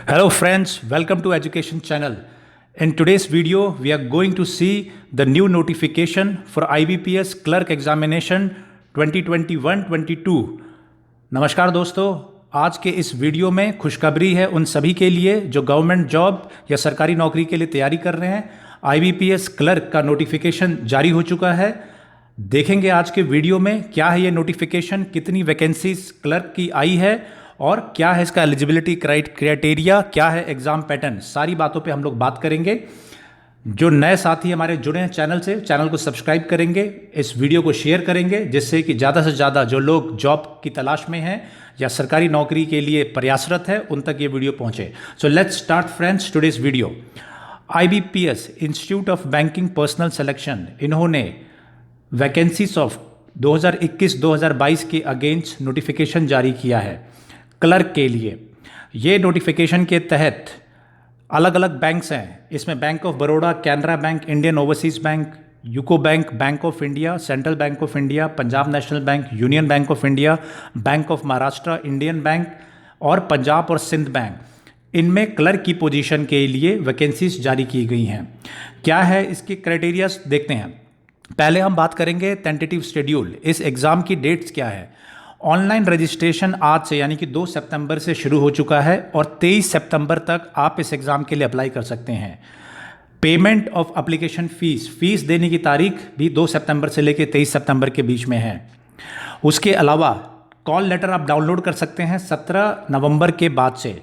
Hello friends, welcome to Education Channel. In today's video, we are going to see the new notification for IBPS Clerk Examination 2021-22. नमस्कार दोस्तों, आज के इस video में खुशखबरी है उन सभी के लिए जो गवर्नमेंट जॉब या सरकारी नौकरी के लिए तैयारी कर रहे हैं। IBPS क्लर्क का नोटिफिकेशन जारी हो चुका है। देखेंगे आज के वीडियो में क्या है ये नोटिफिकेशन, कितनी वैकेंसीज क्लर्क की आई है और क्या है इसका एलिजिबिलिटी क्राइटेरिया, क्या है एग्जाम पैटर्न, सारी बातों पे हम लोग बात करेंगे। जो नए साथी हमारे जुड़े हैं चैनल से, चैनल को सब्सक्राइब करेंगे, इस वीडियो को शेयर करेंगे जिससे कि ज़्यादा से ज़्यादा जो लोग जॉब की तलाश में हैं या सरकारी नौकरी के लिए प्रयासरत है उन तक ये वीडियो पहुँचे। So let's start friends today's video. IBPS institute of banking personal selection, इन्होंने वैकेंसीज ऑफ 2021-2022 के अगेंस्ट नोटिफिकेशन जारी किया है क्लर्क के लिए। ये नोटिफिकेशन के तहत अलग अलग बैंक्स हैं, इसमें bank of Baroda, Canara bank, Indian overseas bank, UCO bank, bank of India, central bank of India, Punjab national bank, union bank of India, bank of Maharashtra, Indian bank और पंजाब और सिंध बैंक, इनमें क्लर्क की पोजीशन के लिए वैकेंसीज जारी की गई हैं। क्या है इसके क्राइटेरियाज देखते हैं। पहले हम बात करेंगे टेंटेटिव शेड्यूल, इस एग्ज़ाम की डेट्स क्या है। ऑनलाइन रजिस्ट्रेशन आज से यानी कि 2 सितंबर से शुरू हो चुका है और 23 सितंबर तक आप इस एग्ज़ाम के लिए अप्लाई कर सकते हैं। पेमेंट ऑफ एप्लीकेशन फीस देने की तारीख भी 2 सितंबर से लेकर 23 सितंबर के बीच में है। उसके अलावा कॉल लेटर आप डाउनलोड कर सकते हैं 17 नवंबर के बाद से।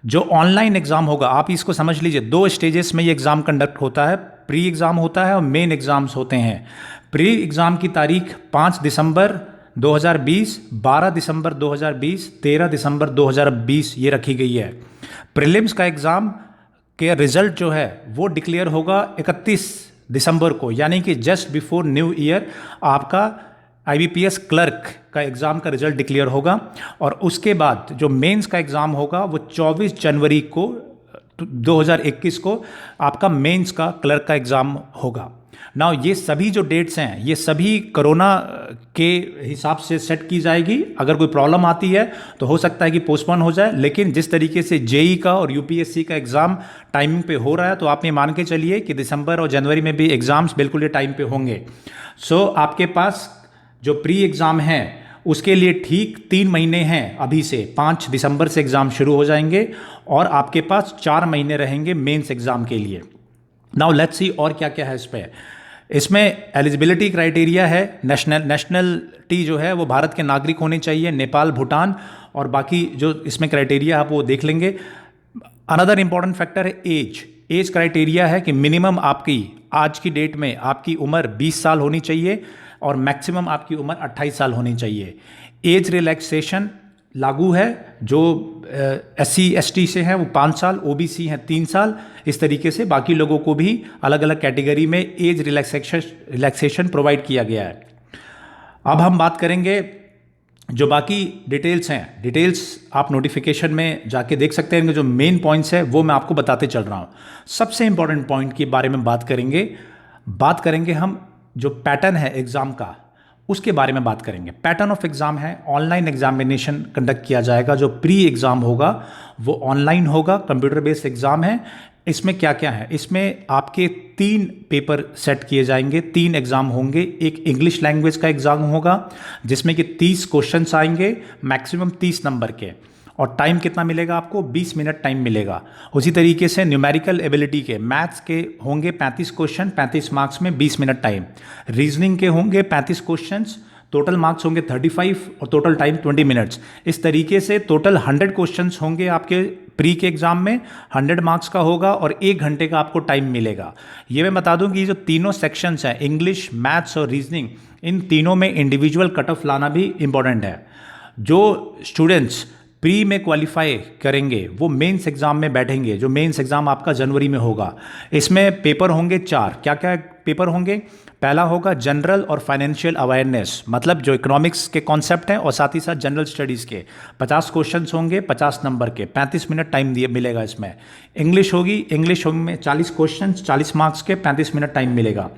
जो ऑनलाइन एग्ज़ाम होगा, आप इसको समझ लीजिए, 2 स्टेजेस में ये एग्ज़ाम कंडक्ट होता है। प्री एग्ज़ाम होता है और मेन एग्ज़ाम्स होते हैं। प्री एग्ज़ाम की तारीख 5 दिसंबर 2020, 12 दिसंबर 2020, 13 दिसंबर 2020 ये रखी गई है। प्रीलिम्स का एग्ज़ाम के रिज़ल्ट जो है वो डिक्लेयर होगा 31 दिसंबर को, यानी कि जस्ट बिफोर न्यू ईयर आपका IBPS क्लर्क का एग्ज़ाम का रिज़ल्ट डिक्लेयर होगा। और उसके बाद जो मेंस का एग्ज़ाम होगा वो 24 जनवरी को 2021 को आपका मेंस का क्लर्क का एग्ज़ाम होगा। नाउ ये सभी जो डेट्स हैं ये सभी कोरोना के हिसाब से सेट की जाएगी। अगर कोई प्रॉब्लम आती है तो हो सकता है कि पोस्टपोन हो जाए, लेकिन जिस तरीके से JEE का और UPSC का एग्ज़ाम टाइमिंग पे हो रहा है तो आप ये मान के चलिए कि दिसंबर और जनवरी में भी एग्ज़ाम्स बिल्कुल ये टाइम पे होंगे। सो आपके पास जो प्री एग्ज़ाम है उसके लिए ठीक 3 महीने हैं अभी से। 5 दिसंबर से एग्ज़ाम शुरू हो जाएंगे और आपके पास 4 महीने रहेंगे मेंस एग्ज़ाम के लिए। नाउ लेट्स सी और क्या क्या है इस पर। इसमें एलिजिबिलिटी क्राइटेरिया है, नेशनलिटी जो है वो भारत के नागरिक होने चाहिए, नेपाल, भूटान और बाकी जो इसमें क्राइटेरिया आप वो देख लेंगे। अनदर इंपॉर्टेंट फैक्टर है एज क्राइटेरिया है कि मिनिमम आपकी आज की डेट में आपकी उम्र 20 साल होनी चाहिए और मैक्सिमम आपकी उम्र 28 साल होनी चाहिए। एज रिलैक्सेशन लागू है, जो SC ST से हैं वो 5 साल, OBC हैं 3 साल, इस तरीके से बाकी लोगों को भी अलग अलग कैटेगरी में एज रिलैक्सेशन प्रोवाइड किया गया है। अब हम बात करेंगे जो बाकी डिटेल्स हैं। डिटेल्स आप नोटिफिकेशन में जाके देख सकते हैं। जो मेन पॉइंट्स है वो मैं आपको बताते चल रहा हूँ। सबसे इंपॉर्टेंट पॉइंट के बारे में बात करेंगे हम जो पैटर्न है एग्ज़ाम का उसके बारे में बात करेंगे। पैटर्न ऑफ एग्ज़ाम है, ऑनलाइन एग्जामिनेशन कंडक्ट किया जाएगा। जो प्री एग्ज़ाम होगा वो ऑनलाइन होगा, कंप्यूटर बेस्ड एग्ज़ाम है। इसमें क्या क्या है, इसमें आपके 3 पेपर सेट किए जाएंगे, 3 एग्ज़ाम होंगे। एक इंग्लिश लैंग्वेज का एग्ज़ाम होगा जिसमें कि 30 क्वेश्चंस आएंगे, मैक्सिमम 30 नंबर के, और टाइम कितना मिलेगा आपको, 20 मिनट टाइम मिलेगा। उसी तरीके से न्यूमेरिकल एबिलिटी के मैथ्स के होंगे 35 क्वेश्चन, 35 मार्क्स में 20 मिनट टाइम। रीजनिंग के होंगे 35 क्वेश्चंस, टोटल मार्क्स होंगे 35 और टोटल टाइम 20 मिनट्स। इस तरीके से टोटल 100 क्वेश्चंस होंगे आपके प्री के एग्ज़ाम में, 100 मार्क्स का होगा और 1 घंटे का आपको टाइम मिलेगा। ये मैं बता दूं कि जो तीनों सेक्शंस हैं, इंग्लिश, मैथ्स और रीजनिंग, इन तीनों में इंडिविजुअल कट ऑफ लाना भी इंपॉर्टेंट है। जो स्टूडेंट्स प्री में क्वालिफाई करेंगे वो मेंस एग्ज़ाम में बैठेंगे, जो मेंस एग्ज़ाम आपका जनवरी में होगा। इसमें पेपर होंगे 4। क्या क्या पेपर होंगे, पहला होगा जनरल और फाइनेंशियल अवेयरनेस, मतलब जो इकोनॉमिक्स के कॉन्सेप्ट हैं और साथ ही साथ जनरल स्टडीज़ के 50 क्वेश्चंस होंगे, 50 नंबर के, 35 मिनट टाइम मिलेगा इसमें। इंग्लिश होगी, इंग्लिश में 40 क्वेश्चंस, 40 मार्क्स के, 35 मिनट टाइम मिलेगा।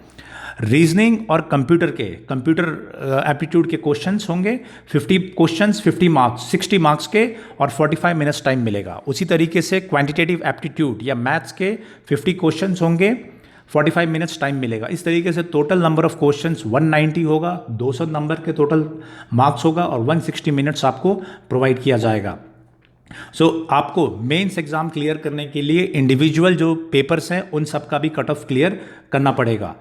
रीजनिंग और कंप्यूटर एप्टीट्यूड के क्वेश्चंस होंगे। 50 क्वेश्चंस 50 मार्क्स 60 मार्क्स के और 45 मिनट्स टाइम मिलेगा। उसी तरीके से क्वांटिटेटिव एप्टीट्यूड या मैथ्स के 50 क्वेश्चंस होंगे, 45 मिनट्स टाइम मिलेगा। इस तरीके से टोटल नंबर ऑफ क्वेश्चंस 190 होगा, 200 नंबर के टोटल मार्क्स होगा और 160 मिनट्स आपको प्रोवाइड किया जाएगा। आपको मेंस एग्जाम क्लियर करने के लिए इंडिविजुअल जो पेपर्स हैं उन सब का भी कट ऑफ क्लियर करना पड़ेगा।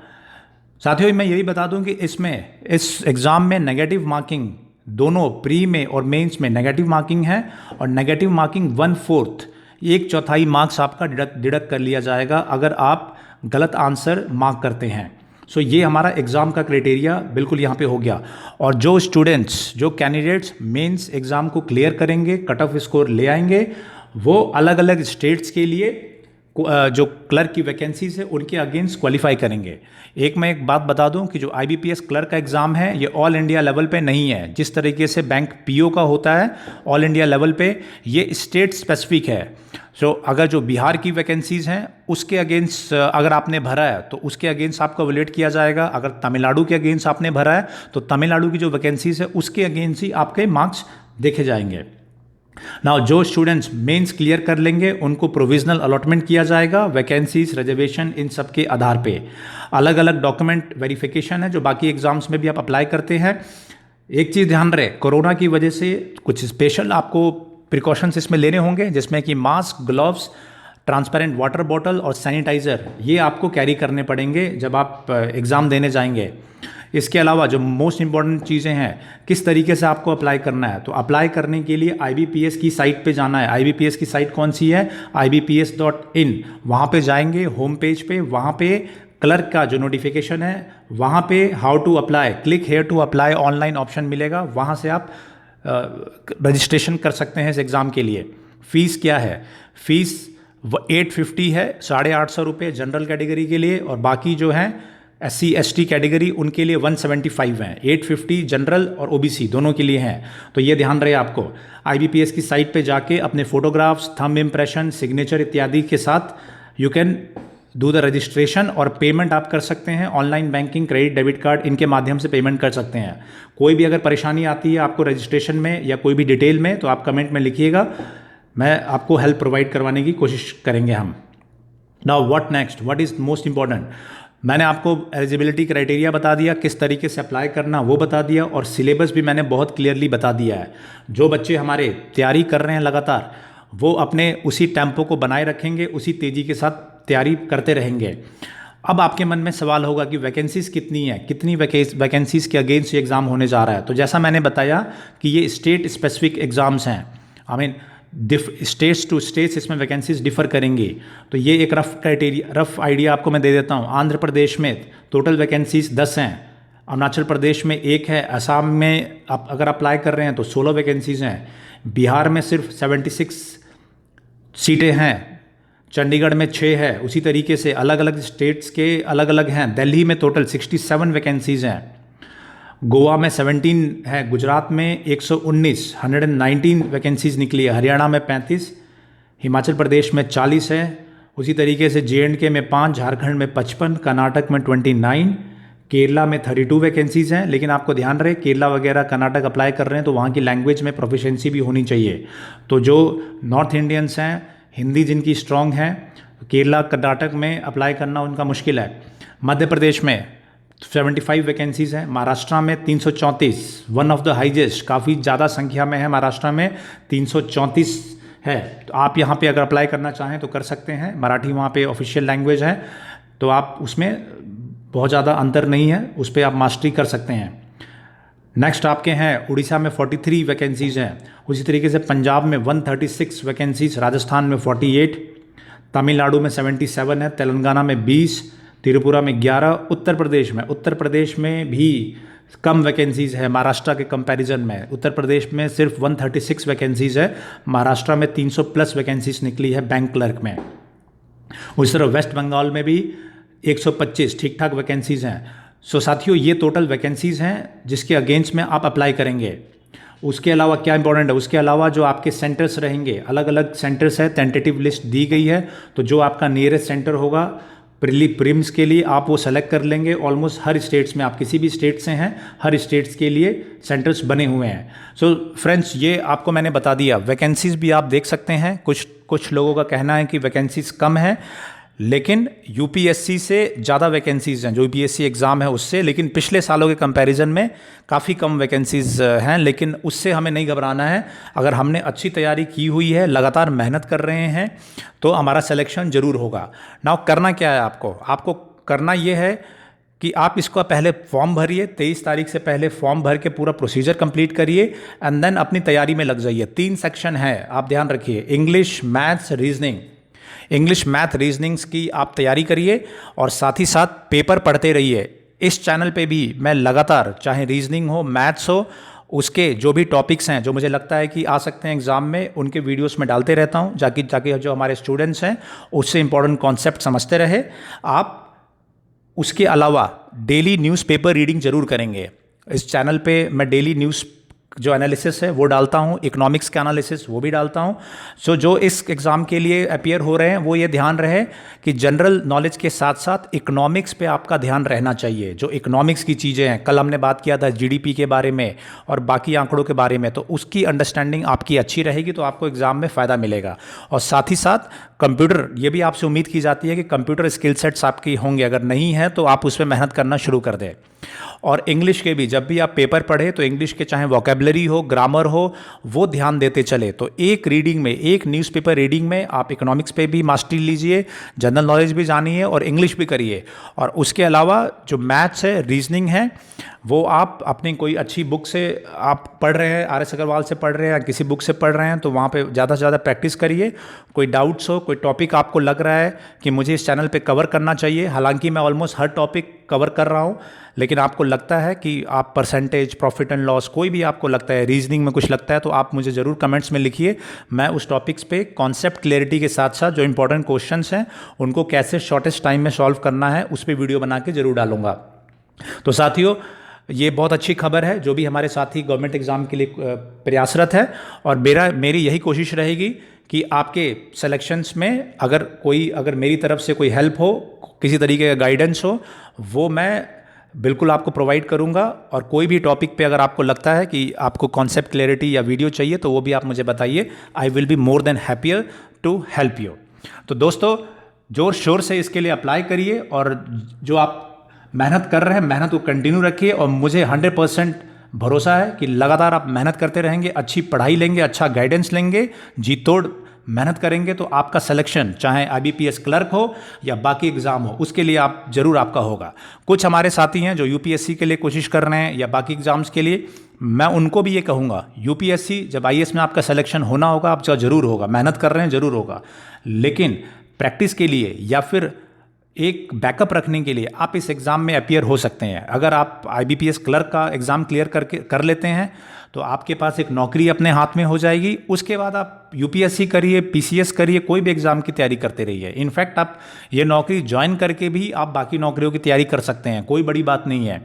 साथियों, मैं यही बता दूं कि इस एग्ज़ाम में नेगेटिव मार्किंग दोनों प्री में और मेंस में नेगेटिव मार्किंग है और नेगेटिव मार्किंग 1/4 एक चौथाई मार्क्स आपका डिडक्ट कर लिया जाएगा अगर आप गलत आंसर मार्क करते हैं। ये हमारा एग्ज़ाम का क्राइटेरिया बिल्कुल यहाँ पे हो गया। और जो स्टूडेंट्स जो कैंडिडेट्स मेंस एग्ज़ाम को क्लियर करेंगे, कट ऑफ स्कोर ले आएंगे, वो अलग अलग स्टेट्स के लिए जो क्लर्क की वैकेंसीज है उनके अगेंस्ट क्वालिफाई करेंगे। मैं एक बात बता दूं कि जो IBPS क्लर्क का एग्ज़ाम है ये ऑल इंडिया लेवल पे नहीं है। जिस तरीके से बैंक PO का होता है ऑल इंडिया लेवल पे, ये स्टेट स्पेसिफिक है। अगर जो बिहार की वैकेंसीज हैं उसके अगेंस्ट अगर आपने भरा है तो उसके अगेंस्ट आपको वैलिडेट किया जाएगा। अगर तमिलनाडु के अगेंस्ट आपने भरा है तो तमिलनाडु की जो वैकेंसीज है उसके अगेंस्ट ही आपके मार्क्स देखे जाएंगे। जो स्टूडेंट्स मेंस क्लियर कर लेंगे उनको प्रोविजनल अलॉटमेंट किया जाएगा। वैकेंसीज, रिजर्वेशन, इन सब के आधार पे अलग अलग डॉक्यूमेंट वेरिफिकेशन है जो बाकी एग्जाम्स में भी आप अप्लाई करते हैं। एक चीज़ ध्यान रहे, कोरोना की वजह से कुछ स्पेशल आपको प्रिकॉशंस इसमें लेने होंगे, जिसमें कि mask, gloves, transparent water bottle और सैनिटाइज़र ये आपको कैरी करने पड़ेंगे जब आप एग्ज़ाम देने जाएंगे। इसके अलावा जो मोस्ट इंपॉर्टेंट चीज़ें हैं, किस तरीके से आपको अप्लाई करना है, तो अप्लाई करने के लिए IBPS की साइट पे जाना है। IBPS की साइट कौन सी है? IBPS.in। वहाँ पे जाएंगे, होम पेज पे, वहाँ पे क्लर्क का जो नोटिफिकेशन है वहाँ पे how to apply, click here to apply online option मिलेगा। वहाँ से आप रजिस्ट्रेशन कर सकते हैं इस एग्ज़ाम के लिए। फ़ीस क्या है? फ़ीस 850 है, 850 रुपये जनरल कैटेगरी के लिए, और बाकी जो हैं SC ST कैटेगरी उनके लिए 175 हैं। 850 जनरल और OBC दोनों के लिए हैं। तो ये ध्यान रहे आपको। IBPS की साइट पे जाके अपने फोटोग्राफ्स, थंब इम्प्रेशन, सिग्नेचर इत्यादि के साथ you can do the registration, और पेमेंट आप कर सकते हैं online banking, credit, debit card, इनके माध्यम से पेमेंट कर सकते हैं। कोई भी अगर परेशानी आती है आपको रजिस्ट्रेशन में या कोई भी डिटेल में, तो आप कमेंट में लिखिएगा, मैं आपको हेल्प प्रोवाइड करवाने की कोशिश करेंगे हम। Now what next, what is most important? मैंने आपको एलिजिबिलिटी क्राइटेरिया बता दिया, किस तरीके से अप्लाई करना वो बता दिया, और सिलेबस भी मैंने बहुत क्लियरली बता दिया है। जो बच्चे हमारे तैयारी कर रहे हैं लगातार, वो अपने उसी टेम्पो को बनाए रखेंगे, उसी तेज़ी के साथ तैयारी करते रहेंगे। अब आपके मन में सवाल होगा कि वैकेंसीज कितनी है, कितनी वैकेंसीज के अगेंस्ट ये एग्ज़ाम होने जा रहा है। तो जैसा मैंने बताया कि ये स्टेट स्पेसिफिक एग्ज़ाम्स हैं, I mean states to states इसमें वैकेंसीज डिफर करेंगी। तो ये एक रफ आइडिया आपको मैं दे देता हूँ। आंध्र प्रदेश में टोटल वैकेंसीज 10 हैं, अरुणाचल प्रदेश में 1 है, असम में आप अगर अप्लाई कर रहे हैं तो 16 वैकेंसीज हैं, बिहार में सिर्फ 76 सीटें हैं, चंडीगढ़ में 6 है। उसी तरीके से अलग अलग स्टेट्स के अलग अलग हैं। दिल्ली में टोटल 67 वैकेंसीज हैं, गोवा में 17 है, गुजरात में 119 वैकेंसीज निकली है, हरियाणा में 35, हिमाचल प्रदेश में 40 है, उसी तरीके से JNK में 5, झारखंड में 55, कर्नाटक में 29, केरला में 32 वैकेंसीज हैं। लेकिन आपको ध्यान रहे, केरला वगैरह कर्नाटक अप्लाई कर रहे हैं तो वहाँ की लैंग्वेज में प्रोफिशिएंसी भी होनी चाहिए। तो जो नॉर्थ इंडियंस हैं, हिंदी जिनकी स्ट्रॉन्ग है, केरला कर्नाटक में अप्लाई करना उनका मुश्किल है। मध्य प्रदेश में 75 वैकेंसीज़ हैं, महाराष्ट्र में 334, वन ऑफ द हाईएस्ट, काफ़ी ज़्यादा संख्या में है, महाराष्ट्र में 334 है। तो आप यहाँ पे अगर अप्लाई करना चाहें तो कर सकते हैं। मराठी वहाँ पे ऑफिशियल लैंग्वेज है, तो आप उसमें बहुत ज़्यादा अंतर नहीं है, उस पर आप मास्टरी कर सकते हैं। नेक्स्ट आपके हैं उड़ीसा में 43 वैकेंसीज़ हैं, उसी तरीके से पंजाब में 136 वैकेंसीज़, राजस्थान में 48, तमिलनाडु में 77 है, तेलंगाना में 20, त्रिपुरा में 11, उत्तर प्रदेश में भी कम वैकेंसीज़ है महाराष्ट्र के कंपैरिजन में। उत्तर प्रदेश में सिर्फ 136 वैकेंसीज़ है, महाराष्ट्र में 300 प्लस वैकेंसीज़ निकली है बैंक क्लर्क में। उसी तरह वेस्ट बंगाल में भी 125 ठीक ठाक वैकेंसीज़ हैं। सो साथियों, ये टोटल वैकेंसीज़ हैं जिसके अगेंस्ट में आप अप्लाई करेंगे। उसके अलावा क्या इंपॉर्टेंट है, उसके अलावा जो आपके सेंटर्स रहेंगे, अलग अलग सेंटर्स है, टेंटेटिव लिस्ट दी गई है। तो जो आपका नियरेस्ट सेंटर होगा प्रीम्स के लिए आप वो सेलेक्ट कर लेंगे। ऑलमोस्ट हर स्टेट्स में, आप किसी भी स्टेट से हैं, हर स्टेट्स के लिए सेंटर्स बने हुए हैं। सो फ्रेंड्स, ये आपको मैंने बता दिया। वैकेंसीज़ भी आप देख सकते हैं, कुछ लोगों का कहना है कि वैकेंसीज़ कम है, लेकिन यूपीएससी से ज़्यादा वैकेंसीज़ हैं, जो यूपीएससी एग्ज़ाम है उससे, लेकिन पिछले सालों के कंपैरिजन में काफ़ी कम वैकेंसीज़ हैं। लेकिन उससे हमें नहीं घबराना है। अगर हमने अच्छी तैयारी की हुई है, लगातार मेहनत कर रहे हैं, तो हमारा सिलेक्शन ज़रूर होगा। नाउ करना क्या है आपको करना ये है कि आप इसका पहले फॉर्म भरिए, 23 तारीख से पहले फॉर्म भर के पूरा प्रोसीजर कंप्लीट करिए एंड देन अपनी तैयारी में लग जाइए। 3 सेक्शन है, आप ध्यान रखिए, English, maths, reasoning. English, math, reasonings की आप तैयारी करिए और साथ ही साथ पेपर पढ़ते रहिए। इस चैनल पे भी मैं लगातार, चाहे रीजनिंग हो, मैथ्स हो, उसके जो भी टॉपिक्स हैं जो मुझे लगता है कि आ सकते हैं एग्ज़ाम में, उनके वीडियोस में डालते रहता हूं, ताकि जो हमारे स्टूडेंट्स हैं उससे इंपॉर्टेंट कॉन्सेप्ट समझते रहे। आप उसके अलावा डेली न्यूज़पेपर रीडिंग ज़रूर करेंगे। इस चैनल पे मैं डेली न्यूज़ जो एनालिसिस है वो डालता हूँ, इकोनॉमिक्स का एनालिसिस वो भी डालता हूँ। सो जो इस एग्ज़ाम के लिए अपीयर हो रहे हैं वो ये ध्यान रहे कि जनरल नॉलेज के साथ साथ इकोनॉमिक्स पे आपका ध्यान रहना चाहिए। जो इकोनॉमिक्स की चीज़ें हैं, कल हमने बात किया था जीडीपी के बारे में और बाकी आंकड़ों के बारे में, तो उसकी अंडरस्टैंडिंग आपकी अच्छी रहेगी तो आपको एग्ज़ाम में फ़ायदा मिलेगा। और साथ ही साथ कंप्यूटर, ये भी आपसे उम्मीद की जाती है कि कंप्यूटर स्किल सेट्स आपकी होंगे, अगर नहीं है तो आप उस पर मेहनत करना शुरू कर दें। और इंग्लिश के भी जब भी आप पेपर पढ़े तो इंग्लिश के चाहे वोकेबलरी हो, ग्रामर हो, वो ध्यान देते चले। तो एक रीडिंग में, एक न्यूज़पेपर रीडिंग में आप इकोनॉमिक्स पे भी मास्टरी लीजिए, जनरल नॉलेज भी जानिए और इंग्लिश भी करिए। और उसके अलावा जो मैथ्स है, रीजनिंग है, वो आप अपनी कोई अच्छी बुक से आप पढ़ रहे हैं, आर एस अग्रवाल से पढ़ रहे हैं या किसी बुक से पढ़ रहे हैं, तो वहाँ पे ज़्यादा से ज़्यादा प्रैक्टिस करिए। कोई डाउट्स हो, कोई टॉपिक आपको लग रहा है कि मुझे इस चैनल पे कवर करना चाहिए, हालांकि मैं ऑलमोस्ट हर टॉपिक कवर कर रहा हूँ, लेकिन आपको लगता है कि आप परसेंटेज, प्रॉफिट एंड लॉस, कोई भी आपको लगता है, रीजनिंग में कुछ लगता है, तो आप मुझे ज़रूर कमेंट्स में लिखिए। मैं उस टॉपिक्स पे कॉन्सेप्ट क्लैरिटी के साथ साथ जो इंपॉर्टेंट क्वेश्चंस हैं उनको कैसे शॉर्टेस्ट टाइम में सॉल्व करना है उस पर वीडियो बना के ज़रूर डालूंगा। तो साथियों, ये बहुत अच्छी खबर है जो भी हमारे साथी गवर्नमेंट एग्ज़ाम के लिए प्रयासरत है, और मेरी यही कोशिश रहेगी कि आपके सिलेक्शंस में अगर मेरी तरफ से कोई हेल्प हो, किसी तरीके का गाइडेंस हो, वो मैं बिल्कुल आपको प्रोवाइड करूंगा। और कोई भी टॉपिक पे अगर आपको लगता है कि आपको कॉन्सेप्ट क्लैरिटी या वीडियो चाहिए तो वो भी आप मुझे बताइए। I will be more than happier to help you. तो दोस्तों, जोर शोर से इसके लिए अप्लाई करिए और जो आप मेहनत कर रहे हैं, मेहनत को कंटिन्यू रखिए। और मुझे 100% भरोसा है कि लगातार आप मेहनत करते रहेंगे, अच्छी पढ़ाई लेंगे, अच्छा गाइडेंस लेंगे, जी तोड़ मेहनत करेंगे, तो आपका सिलेक्शन चाहे आईबीपीएस क्लर्क हो या बाकी एग्ज़ाम हो, उसके लिए आप जरूर आपका होगा। कुछ हमारे साथी हैं जो यूपीएससी के लिए कोशिश कर रहे हैं या बाकी एग्ज़ाम्स के लिए, मैं उनको भी ये कहूँगा, यूपीएससी जब आईएएस में आपका सिलेक्शन होना होगा, आपका जरूर होगा, मेहनत कर रहे हैं जरूर होगा, लेकिन प्रैक्टिस के लिए या फिर एक बैकअप रखने के लिए आप इस एग्ज़ाम में अपीयर हो सकते हैं। अगर आप आईबीपीएस क्लर्क का एग्ज़ाम क्लियर कर लेते हैं तो आपके पास एक नौकरी अपने हाथ में हो जाएगी। उसके बाद आप यूपीएससी करिए, पीसीएस करिए, कोई भी एग्ज़ाम की तैयारी करते रहिए। इनफैक्ट आप ये नौकरी ज्वाइन करके भी आप बाकी नौकरियों की तैयारी कर सकते हैं, कोई बड़ी बात नहीं है।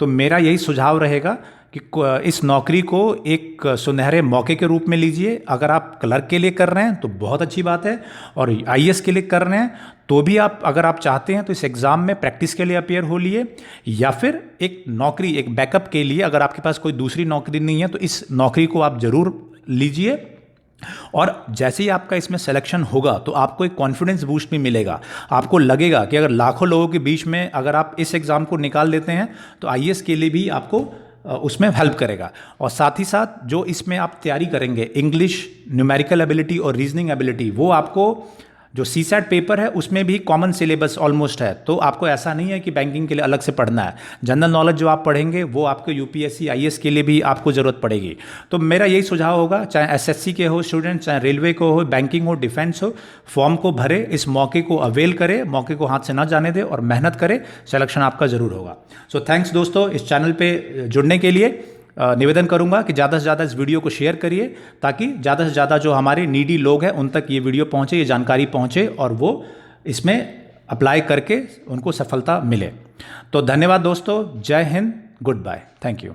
तो मेरा यही सुझाव रहेगा कि इस नौकरी को एक सुनहरे मौके के रूप में लीजिए। अगर आप क्लर्क के लिए कर रहे हैं तो बहुत अच्छी बात है, और आईएएस के लिए कर रहे हैं तो भी अगर आप चाहते हैं तो इस एग्ज़ाम में प्रैक्टिस के लिए अपीयर हो लिए, या फिर एक नौकरी, एक बैकअप के लिए अगर आपके पास कोई दूसरी नौकरी नहीं है तो इस नौकरी को आप ज़रूर लीजिए। और जैसे ही आपका इसमें सिलेक्शन होगा तो आपको एक कॉन्फिडेंस बूस्ट भी मिलेगा। आपको लगेगा कि अगर लाखों लोगों के बीच में अगर आप इस एग्ज़ाम को निकाल देते हैं तो आईएएस के लिए भी आपको उसमें हेल्प करेगा। और साथ ही साथ जो इसमें आप तैयारी करेंगे, इंग्लिश, न्यूमेरिकल एबिलिटी और रीजनिंग एबिलिटी, वो आपको जो सीसैट पेपर है उसमें भी कॉमन सिलेबस ऑलमोस्ट है। तो आपको ऐसा नहीं है कि बैंकिंग के लिए अलग से पढ़ना है। जनरल नॉलेज जो आप पढ़ेंगे वो आपको यूपीएससी, आईएएस के लिए भी आपको ज़रूरत पड़ेगी। तो मेरा यही सुझाव होगा, चाहे एसएससी के हो स्टूडेंट, चाहे रेलवे को हो, बैंकिंग हो, डिफेंस हो, फॉर्म को भरे, इस मौके को अवेल करें, मौके को हाथ से ना जाने दें और मेहनत करें, सिलेक्शन आपका ज़रूर होगा। सो थैंक्स दोस्तों, इस चैनल पर जुड़ने के लिए। निवेदन करूंगा कि ज़्यादा से ज़्यादा इस वीडियो को शेयर करिए ताकि ज़्यादा से ज़्यादा जो हमारे नीडी लोग हैं उन तक ये वीडियो पहुंचे, ये जानकारी पहुंचे और वो इसमें अप्लाई करके उनको सफलता मिले। तो धन्यवाद दोस्तों, जय Hind, good bye, thank you.